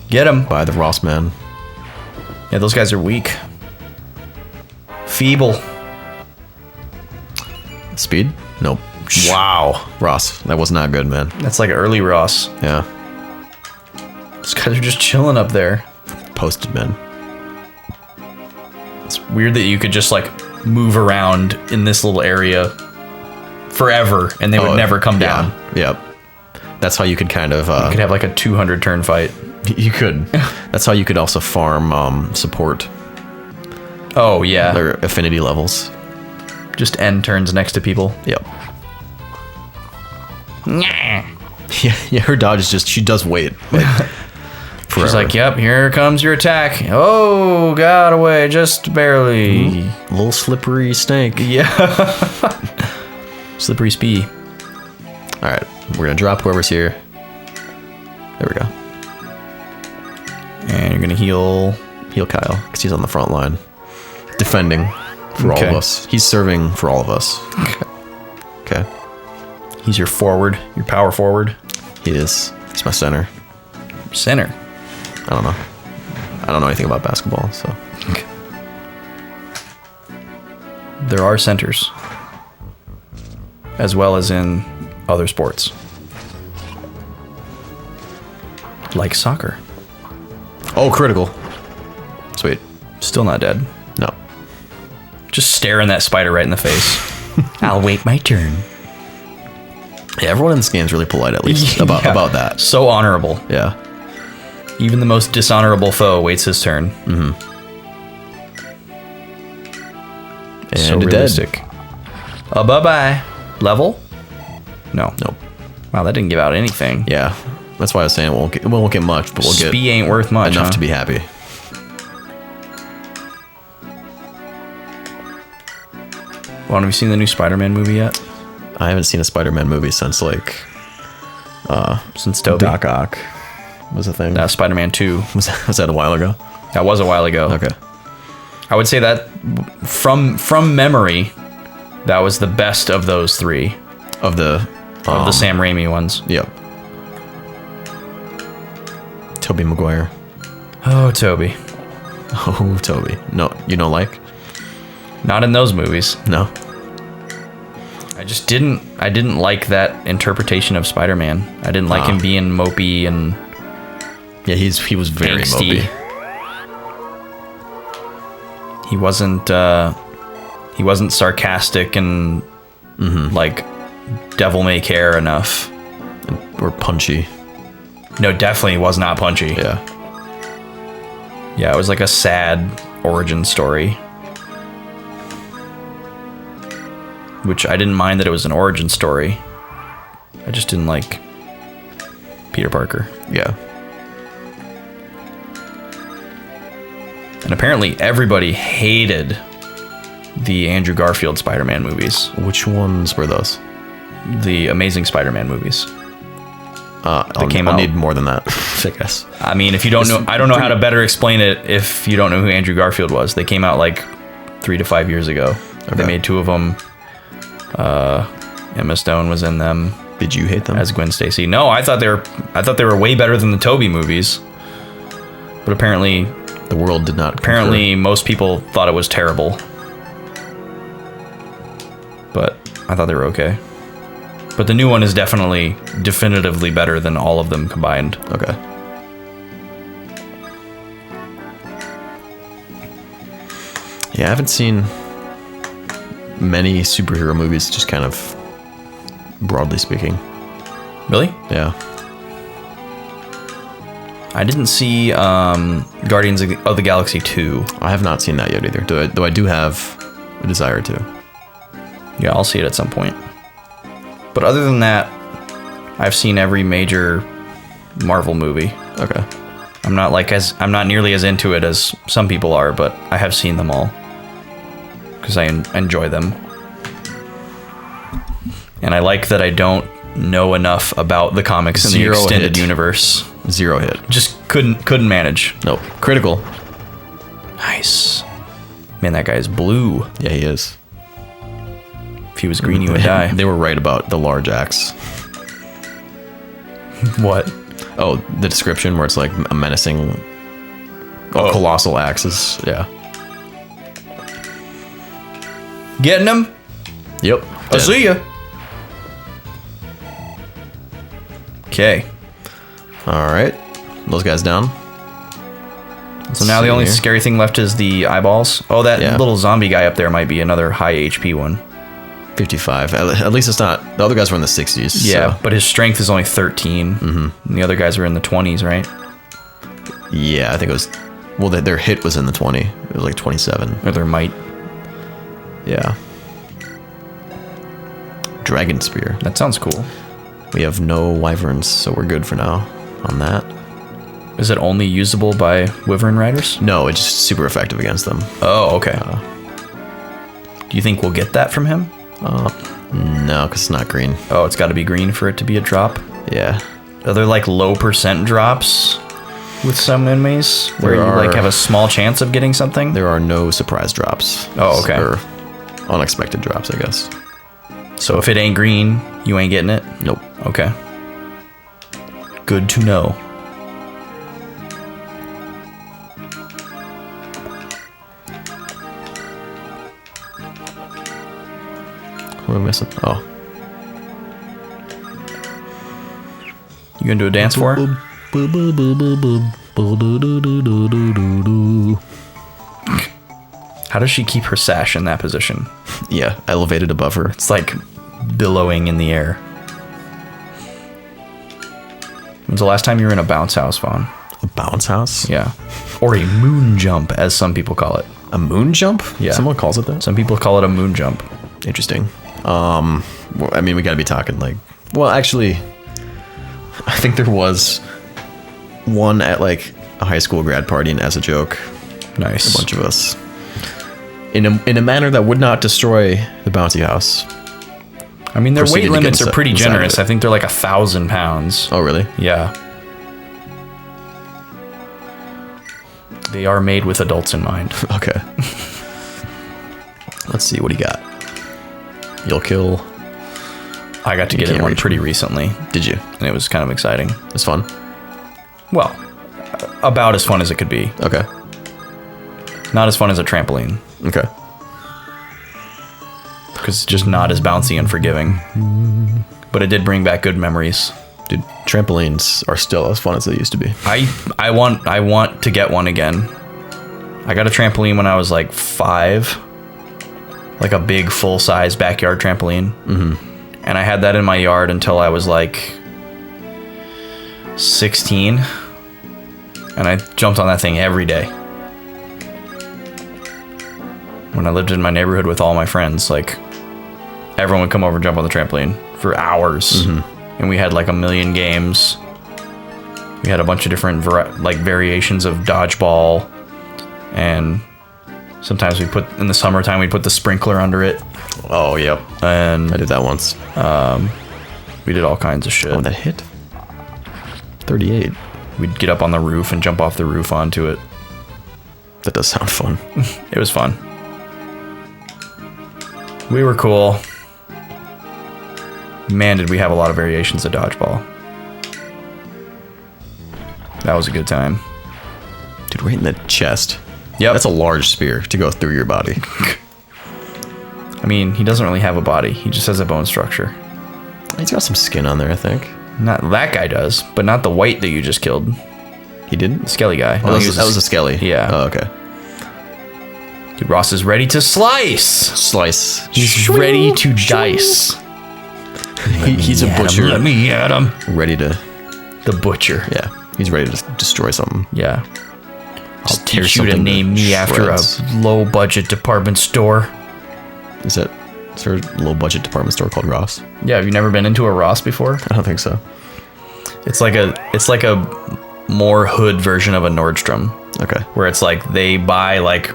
Get him. by the Ross man. Yeah, those guys are weak. Feeble. Speed? Nope. Wow. Ross. That was not good, man. That's like early Ross. Yeah. Those guys are just chilling up there. Posted, man. It's weird that you could just like move around in this little area forever and they would never come down. Yep. That's how you could kind of... You could have like a 200 turn fight. You could. That's how you could also farm support. Oh, yeah. Their affinity levels. Just end turns next to people. Yep. Yeah, her dodge is just... She does wait. Like, forever. She's like, yep, here comes your attack. Oh, got away just barely. A little slippery snake. Yeah. Slippery Spee. All right. We're going to drop whoever's here. There we go. And you're going to heal... Heal Kyle, because he's on the front line. Defending for all of us. He's serving for all of us. Okay. He's your forward, your power forward. He is. He's my center. Center. I don't know. I don't know anything about basketball, so. Okay. There are centers. As well as in other sports. Like soccer. Oh, critical. Sweet. Still not dead. No. Just staring that spider right in the face. I'll wait my turn. Yeah, everyone in this game is really polite, at least, about that. So honorable. Yeah. Even the most dishonorable foe waits his turn. Mm-hmm. And So realistic. Bye-bye. Level? No. Nope. Wow, that didn't give out anything. Yeah. That's why I was saying we won't get much, but we'll get Spee ain't worth much, enough huh? to be happy. Well, have you seen the new Spider-Man movie yet? I haven't seen a Spider-Man movie since like Since Toby? Doc Ock was a thing. Spider-Man 2. Was that a while ago? That was a while ago. Okay. I would say that from memory, that was the best of those three. Of the Sam Raimi ones. Yep. Tobey Maguire. Oh, Toby. Oh, Toby. No, you don't like? Not in those movies. No. I didn't like that interpretation of Spider-Man. I didn't like him being mopey and Yeah, he was very angsty. mopey. He wasn't sarcastic and like devil may care enough. Or punchy. No, definitely was not punchy. Yeah. Yeah, it was like a sad origin story. Which I didn't mind that it was an origin story. I just didn't like Peter Parker. Yeah. And apparently everybody hated the Andrew Garfield Spider-Man movies. Which ones were those? The Amazing Spider-Man movies. I'll came out. need more than that. I guess. I mean, if you don't know, I don't know how to better explain it if you don't know who Andrew Garfield was. They came out like 3 to 5 years ago. Okay. They made 2 of them. Emma Stone was in them. Did you hate them as Gwen Stacy? No, I thought they were way better than the Tobey movies. But apparently, the world did not. Apparently, most people thought it was terrible. But I thought they were okay. But the new one is definitively better than all of them combined. Okay. Yeah, I haven't seen many superhero movies, just kind of broadly speaking. Really? Yeah. I didn't see Guardians of the Galaxy 2. I have not seen that yet either, though I do have a desire to. Yeah, I'll see it at some point. But other than that, I've seen every major Marvel movie. Okay. I'm not nearly as into it as some people are, but I have seen them all because I enjoy them. And I like that I don't know enough about the comics in the extended universe. 0 hit. Just couldn't manage. Nope. Critical. Nice. Man, that guy is blue. Yeah, he is. If he was green, he would die. They were right about the large axe. What? Oh, the description where it's like a menacing, colossal axes. Yeah. Getting him? Yep. I see ya. Okay. All right. Those guys down. So now the only scary thing left is the eyeballs. Oh, that little zombie guy up there might be another high HP one. 55. At least it's not. The other guys were in the 60s. Yeah, so. But his strength is only 13. Mm-hmm. And the other guys were in the 20s, right? Yeah, I think it was. Well, their hit was in the 20. It was like 27. Or their might. Yeah. Dragon Spear. That sounds cool. We have no wyverns, so we're good for now on that. Is it only usable by wyvern riders? No, it's just super effective against them. Oh, okay. Do you think we'll get that from him? No, because it's not green. Oh, it's got to be green for it to be a drop? Yeah. Are there like low percent drops with some enemies where you like have a small chance of getting something? There are no surprise drops. Oh, okay. Or unexpected drops, I guess. So if it ain't green, you ain't getting it? Nope. Okay. Good to know. What am I missing? Oh. You gonna do a dance for her? How does she keep her sash in that position? Yeah, elevated above her. It's like billowing in the air. When's the last time you were in a bounce house, Vaughn? A bounce house? Yeah. Or a moon jump, as some people call it. A moon jump? Yeah. Someone calls it that? Some people call it a moon jump. Interesting. Well, I mean, we gotta be talking like... Well, actually, I think there was one at like a high school grad party, and as a joke, nice, a bunch of us, in a manner that would not destroy the bouncy house. I mean, their weight limits are pretty generous. I think they're like 1,000 pounds. Oh, really? Yeah. They are made with adults in mind. Okay. Let's see, what do you got? You'll kill. I got to get in one pretty recently. Did you? And it was kind of exciting. It's fun? Well, about as fun as it could be. Okay. Not as fun as a trampoline. Okay. Because it's just not as bouncy and forgiving. But it did bring back good memories. Dude, trampolines are still as fun as they used to be. I want to get one again. I got a trampoline when I was like 5. Like a big full-size backyard trampoline. Mm-hmm. And I had that in my yard until I was like 16. And I jumped on that thing every day. When I lived in my neighborhood with all my friends, like everyone would come over and jump on the trampoline for hours. Mm-hmm. And we had like 1 million games. We had a bunch of different variations of dodgeball. And sometimes in the summertime, we'd put the sprinkler under it. Oh, yep. And I did that once. We did all kinds of shit. Oh, that hit? 38. We'd get up on the roof and jump off the roof onto it. That does sound fun. It was fun. We were cool. Man, did we have a lot of variations of dodgeball. That was a good time. Dude, right in the chest. Yep. That's a large spear to go through your body. I mean, he doesn't really have a body. He just has a bone structure. He's got some skin on there, I think. Not that guy does, but not the white that you just killed. He didn't? The skelly guy. Oh, that was a skelly. Yeah. Oh, okay. Dude, Ross is ready to slice. Slice. He's ready to dice. He's a butcher. Let me at him. Ready to... The butcher. Yeah. He's ready to destroy something. Yeah. I'll tear teach you to something to name me after a shreds. low-budget department store. Is there a low-budget department store called Ross? Yeah, have you never been into a Ross before? I don't think so. It's like a more hood version of a Nordstrom, Okay. where it's like they buy like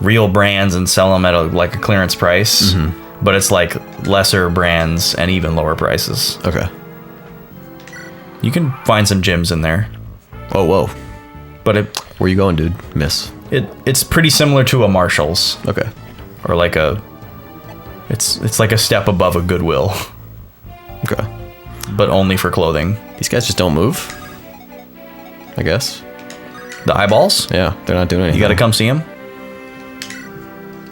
real brands and sell them at a clearance price, but it's like lesser brands and even lower prices. Okay. You can find some gems in there, Oh, whoa. but Where you going, dude? Miss. it's pretty similar to a Marshall's Okay. or like it's like a step above a Goodwill, Okay. but only for clothing. These guys just don't move, I guess. The eyeballs? Yeah, they're not doing anything. You gotta come see him.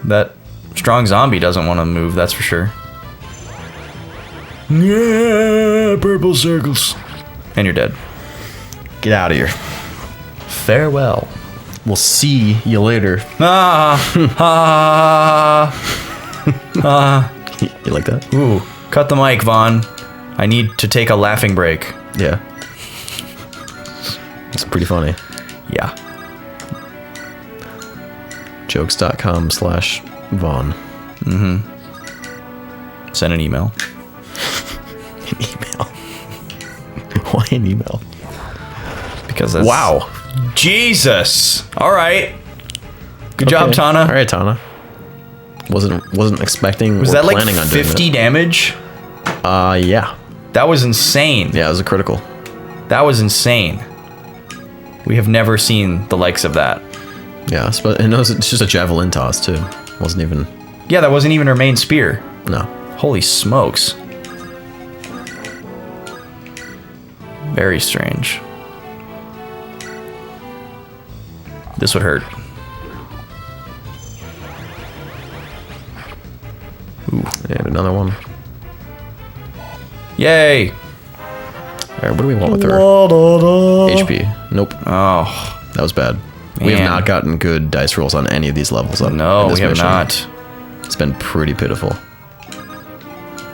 That strong zombie doesn't want to move, that's for sure. Yeah, purple circles. And you're dead. Get out of here. Farewell. We'll see you later. You like that? Ooh, cut the mic, Vaughn. I need to take a laughing break. Yeah. It's pretty funny. Yeah. Jokes.com/Vaughn. Send an email. An email. Why an email? Because that's... Wow. Jesus. All right. Good job, Tana. All right, Tana. Wasn't expecting. Was or that like planning on doing 50 damage? it. Yeah. That was insane. Yeah, it was a critical. That was insane. We have never seen the likes of that. Yeah, and it's just a javelin toss too. Wasn't even. Yeah, that wasn't even her main spear. No. Holy smokes. Very strange. This would hurt. Ooh. And another one. Yay! Alright, what do we want with her? HP. Nope. Oh, That was bad. We have Man. not gotten good dice rolls on any of these levels. no, in this we have mission. not. It's been pretty pitiful.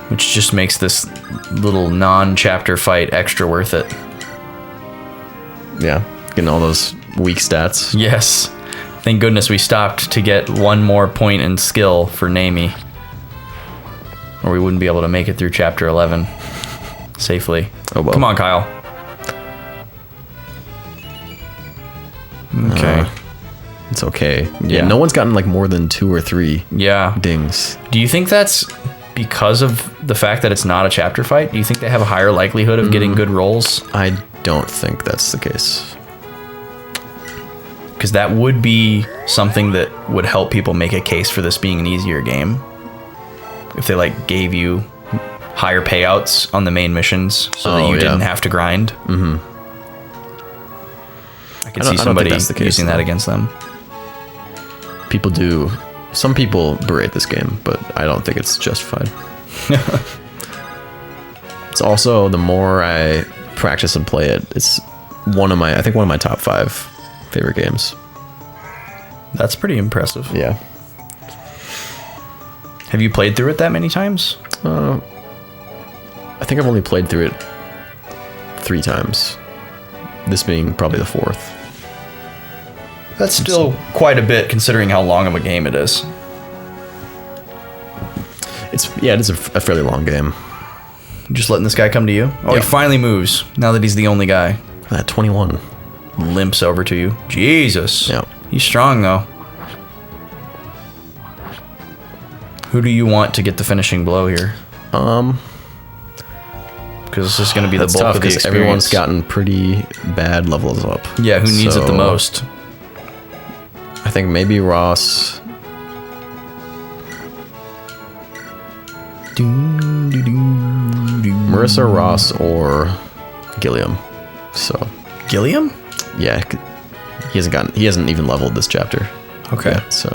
Which just makes this little non-chapter fight extra worth it. Yeah, getting all those weak stats. Yes. Thank goodness we stopped to get one more point in skill for Naomi. Or we wouldn't be able to make it through chapter 11 safely. Oh, well. Come on, Kyle. Okay. It's okay. Yeah. Yeah, no one's gotten like more than 2 or 3 Yeah. dings. Do you think that's because of the fact that it's not a chapter fight? Do you think they have a higher likelihood of getting good rolls? I don't think that's the case. Because that would be something that would help people make a case for this being an easier game. If they like gave you higher payouts on the main missions so that you didn't have to grind. Mm-hmm. I could see somebody that's the case, using that though. against them. People do. Some people berate this game, but I don't think it's justified. It's also, the more I practice and play it, it's one of my top 5 favorite games. That's pretty impressive. Yeah. Have you played through it that many times? I think I've only played through it 3 times. This being probably the 4th. That's still quite a bit considering how long of a game it is. It is a fairly long game. Just letting this guy come to you? Oh, Yep. he finally moves now that he's the only guy. 21. Limps over to you. Jesus. Yep. He's strong though. Who do you want to get the finishing blow here? Because because this is going to be the That's bulk tough of the because experience. everyone's gotten pretty bad levels up. Yeah, who needs it the So, most? I think maybe Ross. Marissa, Ross, or Gilliam. So Gilliam? yeah, he hasn't even leveled this chapter. Okay. yet, so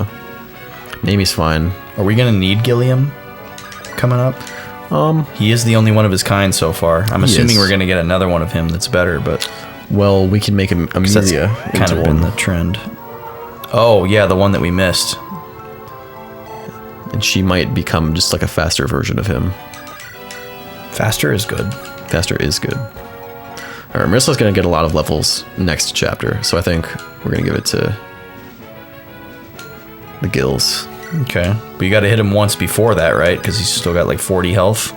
Namie's fine. Are we going to need Gilliam coming up? He is the only one of his kind so far. I'm assuming is. we're going to get another one of him that's better, but Well, we can make him 'cause that's Amelia kind into of been one, the trend. Oh, yeah, the one that we missed. and she might become just like a faster version of him. Faster is good. Faster is good. All right, Marissa's gonna get a lot of levels next chapter, so I think we're gonna give it to the Gills. Okay. But you got to hit him once before that, right? Because he's still got like 40 health.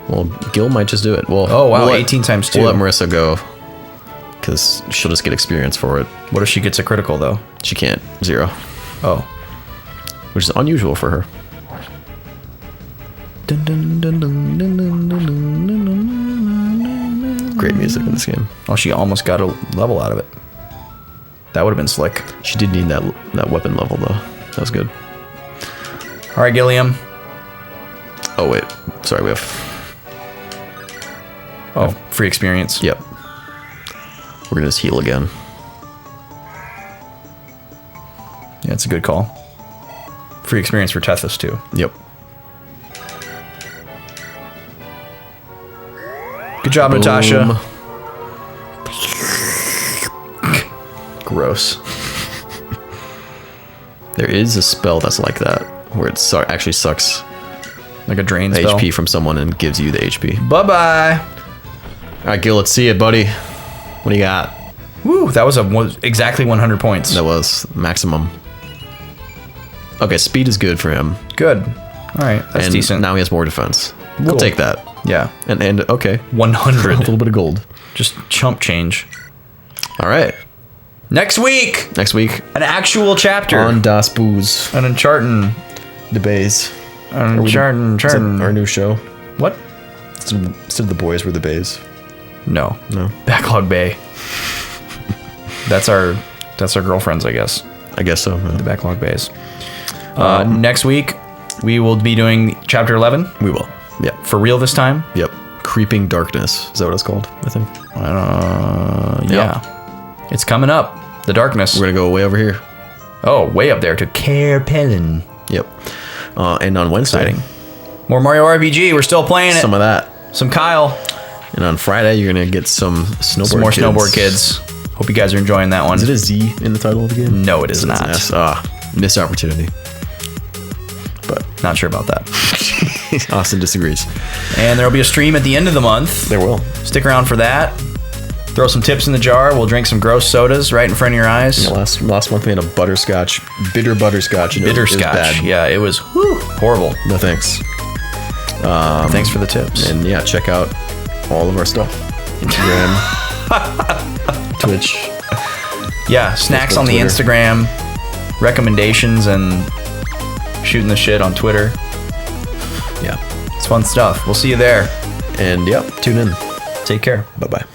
Well, Gil might just do it. Well, Oh, wow, we'll let- 18 times 2. We'll let Marissa go because she'll just get experience for it. What if she gets a critical, though? She can't 0, Oh. which is unusual for her. Great music in this game. Oh, she almost got a level out of it. That would have been slick. She did need that weapon level though. That was good. All right, Gilliam. Oh wait, sorry, we have. Oh, free experience. Yep. We're gonna just heal again. Yeah, it's a good call. Free experience for Tethys, too. Yep. Good job, Natasha. Gross. There is a spell that's like that, where it actually sucks Like a drain the spell. HP from someone and gives you the HP. Bye-bye. All right, Gil, let's see it, buddy. What do you got? Woo, that was exactly 100 points. That was maximum. Okay, speed is good for him. Good. All right, that's and decent. now he has more defense. We'll Cool. take that. Yeah. And okay. 100. A little bit of gold. Just chump change. All right. Next week, Next week an actual chapter. on Das Booze, An Uncharted. the Bays. Uncharted. Our new show. What? Instead of the boys, we're the Bays. No. No. Backlog Bay. That's our girlfriends, I guess. I guess so. The Backlog Bays. Next week, we will be doing chapter 11. We will. Yep. For real this time. Yep. Creeping Darkness. Is that what it's called? I think. Yeah. It's coming up. The darkness. We're gonna go way over here. Oh, way up there to Caerpellin. Yep. And on Wednesday, Exciting. More Mario RPG. We're still playing it. some of that. Some Kyle. And on Friday, you're gonna get some snowboard. Some more kids. Snowboard Kids. Hope you guys are enjoying that one. Is it a Z in the title of the game? No, it is It's not. an S. Missed opportunity. But Not sure about that. Austin disagrees. And there will be a stream at the end of the month. There will. Stick around for that. Throw some tips in the jar. We'll drink some gross sodas right in front of your eyes. Yeah, last month we had a bitter butterscotch. And Bitter it was scotch. bad. Yeah, it was horrible. No thanks. Thanks for the tips. And yeah, check out all of our stuff. Instagram, Twitch. Yeah, snacks Facebook, on the Twitter. Instagram, recommendations, and shooting the shit on Twitter. Yeah. It's fun stuff. We'll see you there. And yep, tune in. Take care. Bye-bye.